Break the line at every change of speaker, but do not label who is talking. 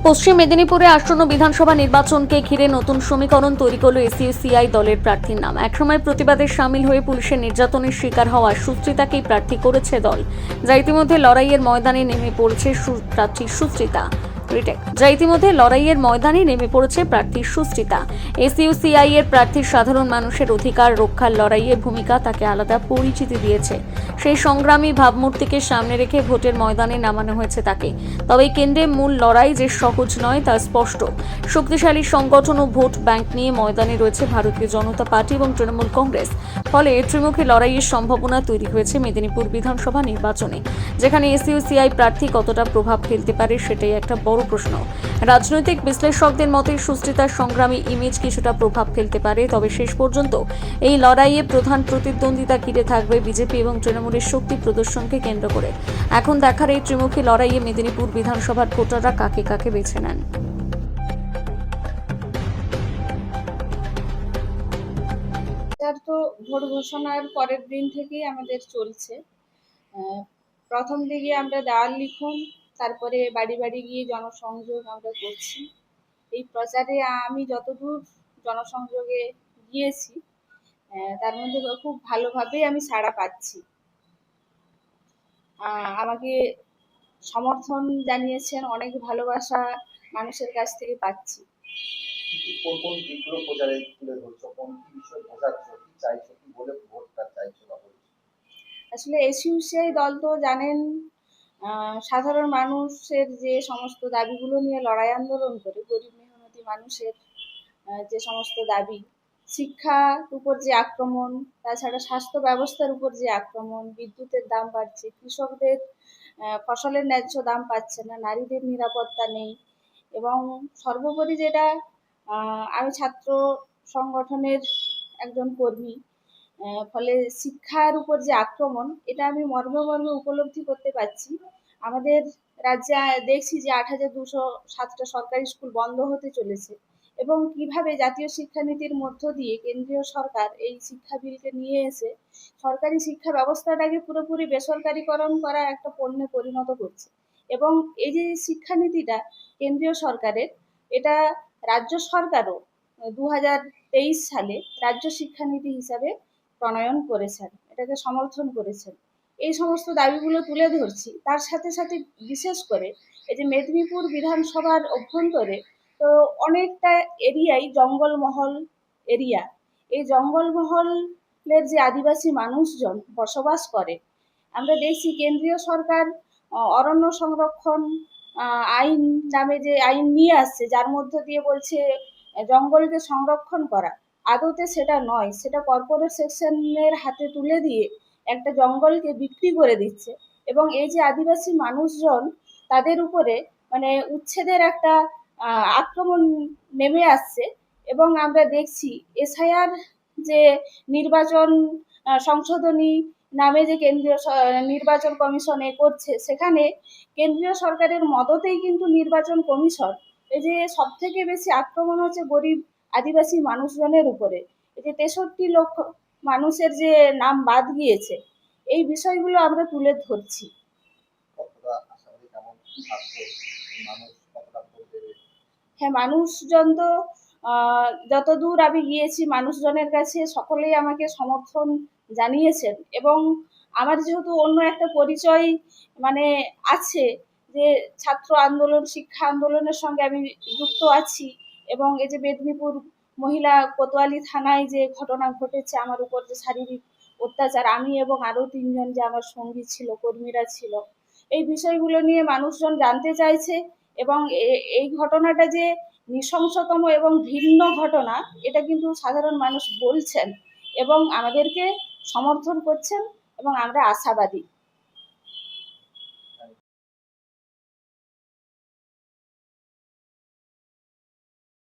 পশ্চিম মেদিনীপুরে আসন্ন বিধানসভা নির্বাচনকে ঘিরে নতুন সমীকরণ তৈরি করল এসইউসিআই দলের প্রার্থীর নাম। একসময় প্রতিবাদে সামিল হয়ে পুলিশের নির্যাতনের শিকার হওয়া সুচিত্রাকেই প্রার্থী করেছে দল, যা ইতিমধ্যে লড়াইয়ের ময়দানে নেমে পড়েছে প্রার্থী সুচিত্রা। এসইউসিআই এর প্রার্থীর সাধারণ মানুষের অধিকার রক্ষার লড়াইয়ে ভূমিকা তাকে আলাদা পরিচিতি দিয়েছে। সেই সংগ্রামী ভাবমূর্তিকে সামনে রেখে ভোটের ময়দানে নামানো হয়েছে তাকে। তবে কেন্দ্রে মূল লড়াই যে সহজ নয় তা স্পষ্ট। শক্তিশালী সংগঠন ও ভোট ব্যাংক নিয়ে ময়দানে রয়েছে ভারতীয় জনতা পার্টি এবং তৃণমূল কংগ্রেস। ফলে ত্রিমুখী লড়াইয়ের সম্ভাবনা তৈরি হয়েছে মেদিনীপুর বিধানসভা নির্বাচনে, যেখানে এসইউসিআই প্রার্থী কতটা প্রভাব ফেলতে পারে সেটাই একটা বড় প্রশ্ন। রাজনৈতিক বিশ্লেষকদের মতে সুচিত্রার সংগ্রামী ইমেজ কিছুটা প্রভাব ফেলতে পারে, তবে শেষ পর্যন্ত এই লড়াইয়ে প্রধান প্রতিদ্বন্দ্বিতা ঘিরে থাকবে বিজেপি এবং তৃণমূলের শক্তি প্রদর্শনকে কেন্দ্র করে। এখন দেখার এই ত্রিমুখী লড়াইয়ে মেদিনীপুর বিধানসভার ভোটাররা কাকে কাকে বেছে নেন।
তো ভোট ঘোষণার পরের দিন থেকেই আমাদের চলছে। প্রথম দিকে আমরা দেওয়াল লিখন, তারপরে বাড়ি বাড়ি গিয়ে জনসংযোগ আমরা করছি। এই প্রচারে আমি যতদূর জনসংযোগে গিয়েছি তার মধ্যে খুব ভালোভাবেই আমি সাড়া পাচ্ছি। আমাকে সমর্থন জানিয়েছেন, অনেক ভালোবাসা মানুষের কাছ থেকে পাচ্ছি। আসলে এসইউসিআই দল তো জানেন, সাধারণ মানুষের যে সমস্ত দাবিগুলো নিয়ে লড়াই আন্দোলন করে, গরিব মেহনতি মানুষের যে সমস্ত দাবি, শিক্ষার উপর যে আক্রমণ, তাছাড়া স্বাস্থ্য ব্যবস্থার উপর যে আক্রমণ, বিদ্যুতের দাম বাড়ছে, কৃষকদের ফসলের ন্যায্য দাম পাচ্ছে না, নারীদের নিরাপত্তা নেই, এবং সর্বোপরি যেটা, আমি ছাত্র সংগঠনের একজন কর্মী, ফলে শিক্ষার উপর যে আক্রমণ, এটা আমি মর্মে মর্মে উপলব্ধি করতে পারছি। আমাদের রাজ্যে দেখছি যে ৮,২০৭টা সরকারি স্কুল বন্ধ হতে চলেছে, এবং কিভাবে জাতীয় শিক্ষানীতির মধ্য দিয়ে কেন্দ্রীয় সরকার এই শিক্ষা বিলকে নিয়ে এসে সরকারি শিক্ষা ব্যবস্থাটাকে পুরোপুরি বেসরকারিকরণ করা একটা পণ্যে পরিণত করছে। এবং এই যে শিক্ষানীতিটা কেন্দ্রীয় সরকারের, এটা রাজ্য সরকারও ২০২৩ সালে রাজ্য শিক্ষানীতি হিসাবে প্রণয়ন করেছেন, এটাকে সমর্থন করেছেন। এই সমস্ত দাবিগুলো তুলে ধরছি। তার সাথে সাথে বিশেষ করে এই যে মেদিনীপুর বিধানসভার অভ্যন্তরে তো অনেকটা এরিয়াই জঙ্গলমহল এরিয়া। এই জঙ্গলমহলের যে আদিবাসী মানুষজন বসবাস করে, আমরা দেখছি কেন্দ্রীয় সরকার অরণ্য সংরক্ষণ আইন নামে যে আইন নিয়ে আসছে, যার মধ্য দিয়ে বলছে জঙ্গলকে সংরক্ষণ করা। আদতে সেটা নয়, সেটা কর্পোরেট সেকশনের হাতে তুলে দিয়ে একটা জঙ্গলকে বিক্রি করে দিচ্ছে। এবং এই যে আদিবাসী মানুষজন, তাদের উপরে মানে উচ্ছেদের একটা আক্রমণ নেমে আসছে। এবং আমরা দেখছি এসআইআর যে নির্বাচন সংশোধনী নামে যে কেন্দ্রীয় নির্বাচন কমিশন করছে, সেখানে কেন্দ্রীয় সরকারের মদতেই কিন্তু নির্বাচন কমিশন, এই যে সব থেকে বেশি আক্রমণ হচ্ছে গরিব আদিবাসী মানুষজনের উপরে। এই যে ৬৩ লক্ষ মানুষের যে নাম বাদ গিয়েছে, এই বিষয়গুলো আমরা তুলে ধরছি। হ্যাঁ, মানুষজন তো যতদূর আমি গিয়েছি মানুষজনের কাছে সকলেই আমাকে সমর্থন জানিয়েছেন। এবং আমার যেহেতু অন্য একটা পরিচয় মানে আছে, যে ছাত্র আন্দোলন শিক্ষা আন্দোলনের সঙ্গে আমি যুক্ত আছি, এবং এই যে মেদিনীপুর মহিলা কোতোয়ালি থানায় যে ঘটনা ঘটেছে আমার উপর, যে শারীরিক অত্যাচার, আমি এবং আরও ৩ জন যে আমার সঙ্গী ছিল, কর্মীরা ছিল, এই বিষয়গুলো নিয়ে মানুষজন জানতে চাইছে। এবং এই ঘটনাটা যে নৃশংসতম এবং ভিন্ন ঘটনা, এটা কিন্তু সাধারণ মানুষ বলছেন এবং আমাদেরকে সমর্থন করছেন, এবং আমরা আশাবাদী।